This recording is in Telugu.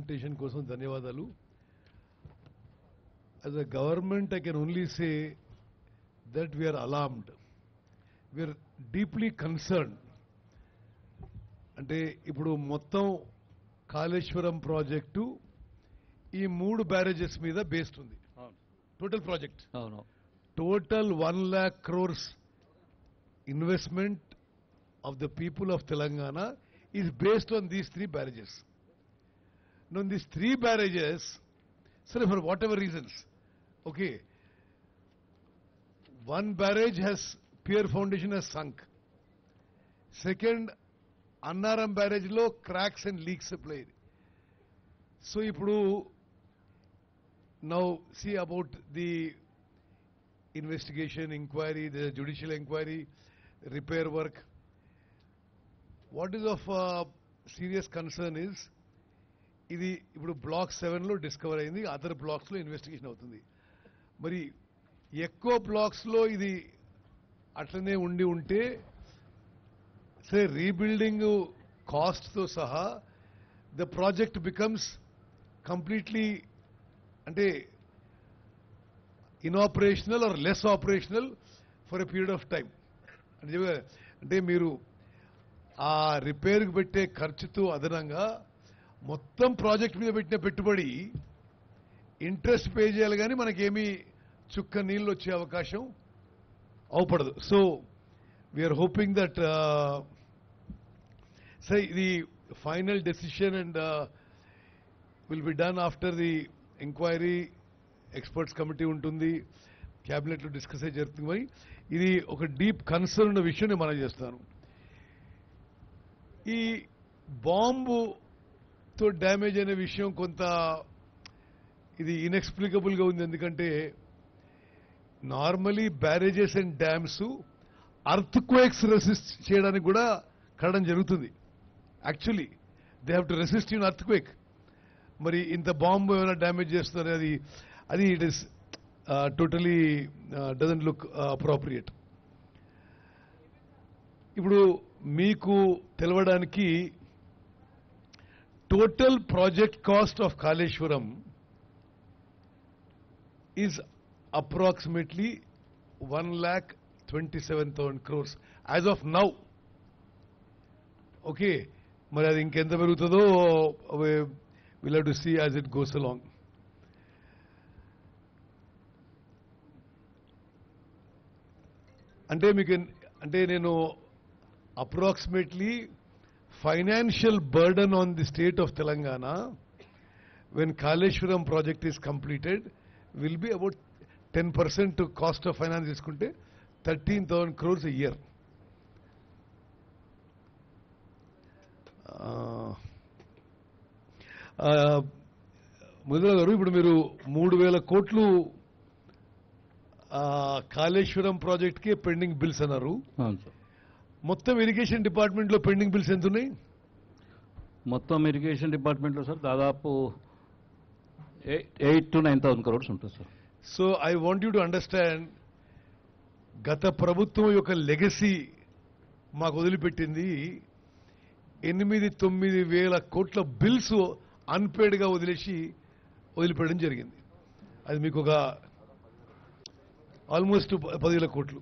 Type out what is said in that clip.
presentation కోసం ధన్యవాదాలు. As a government, I can only say that we are alarmed. We are deeply concerned. అంటే ఇప్పుడు మొత్తం కాళేశ్వరం ప్రాజెక్టు ఈ 3 బ్యారేజెస్ మీద బేస్డ్ ఉంది. Total project total 1 lakh crores investment of the people of Telangana is based on these 3 barrages. Now in these 3 barrages, sir, for whatever reasons, okay, one barrage has pier foundation has sunk. Second, Annaram barrage lo cracks and leaks applied. So ipudu now see about the investigation, inquiry, the judicial inquiry, repair work. What is of serious concern is ఇది ఇప్పుడు బ్లాక్ 7లో డిస్కవర్ అయింది, అదర్ బ్లాక్స్లో ఇన్వెస్టిగేషన్ అవుతుంది. మరి ఎక్కువ బ్లాక్స్లో ఇది అట్లనే ఉంటే సే రీబిల్డింగ్ కాస్ట్తో సహా ద ప్రాజెక్ట్ బికమ్స్ కంప్లీట్లీ అంటే inoperational or less operational for a period of time. అంటే మీరు ఆ రిపేర్కి పెట్టే ఖర్చుతో అదనంగా మొత్తం ప్రాజెక్ట్ మీద పెట్టిన పెట్టుబడి ఇంట్రెస్ట్ పే చేయాలి, కానీ మనకేమీ చుక్క నీళ్ళు వచ్చే అవకాశం అవపడదు. So we are hoping that say the final decision and will be done after the enquiry. Experts committee ఉంటుంది, క్యాబినెట్లో డిస్కస్ అయ్యి జరుగుతుంది. మరి ఇది ఒక డీప్ కన్సర్న్ ఉన్న విషయం నేను మనం చేస్తాను. ఈ బాంబుతో డ్యామేజ్ అనే విషయం కొంత ఇది ఇన్ఎక్స్ప్లికబుల్గా ఉంది. ఎందుకంటే normally barrages and dams earthquakes resist చేయడానికి కూడా కడడం జరుగుతుంది. Actually they have to resist in earthquake. మరి ఇంత బాంబు ఏమైనా డ్యామేజ్ చేస్తున్నారు, అది it is totally doesn't look appropriate. ఇప్పుడు మీకు తెలవడానికి total project cost of Kaleshwaram is approximately 1,27,000 crores as of now. Okay, మరి అది ఇంకెంత పెరుగుతుందో we'll have to see as it goes along. అంటే నేను approximately financial burden on the state of Telangana when Kaleshwaram project is completed will be about 10% cost of finance తీసుకుంటే 13,000 crores a year. ముదిరా గారు, ఇప్పుడు మీరు 3,000 కోట్లు కాళేశ్వరం ప్రాజెక్ట్కి పెండింగ్ బిల్స్ అన్నారు. మొత్తం ఇరిగేషన్ డిపార్ట్మెంట్లో పెండింగ్ బిల్స్ ఎంత ఉన్నాయి? మొత్తం ఇరిగేషన్ డిపార్ట్మెంట్లో సార్ దాదాపు 8,000 to 9,000 crores ఉంటుంది sir. So I want you to understand, గత ప్రభుత్వం యొక్క లెగసీ మాకు వదిలిపెట్టింది 8,000-9,000 కోట్ల బిల్స్ అన్పేడ్గా వదిలిపెట్టడం జరిగింది. అది మీకు ఒక ఆల్మోస్ట్ 10,000 కోట్లు.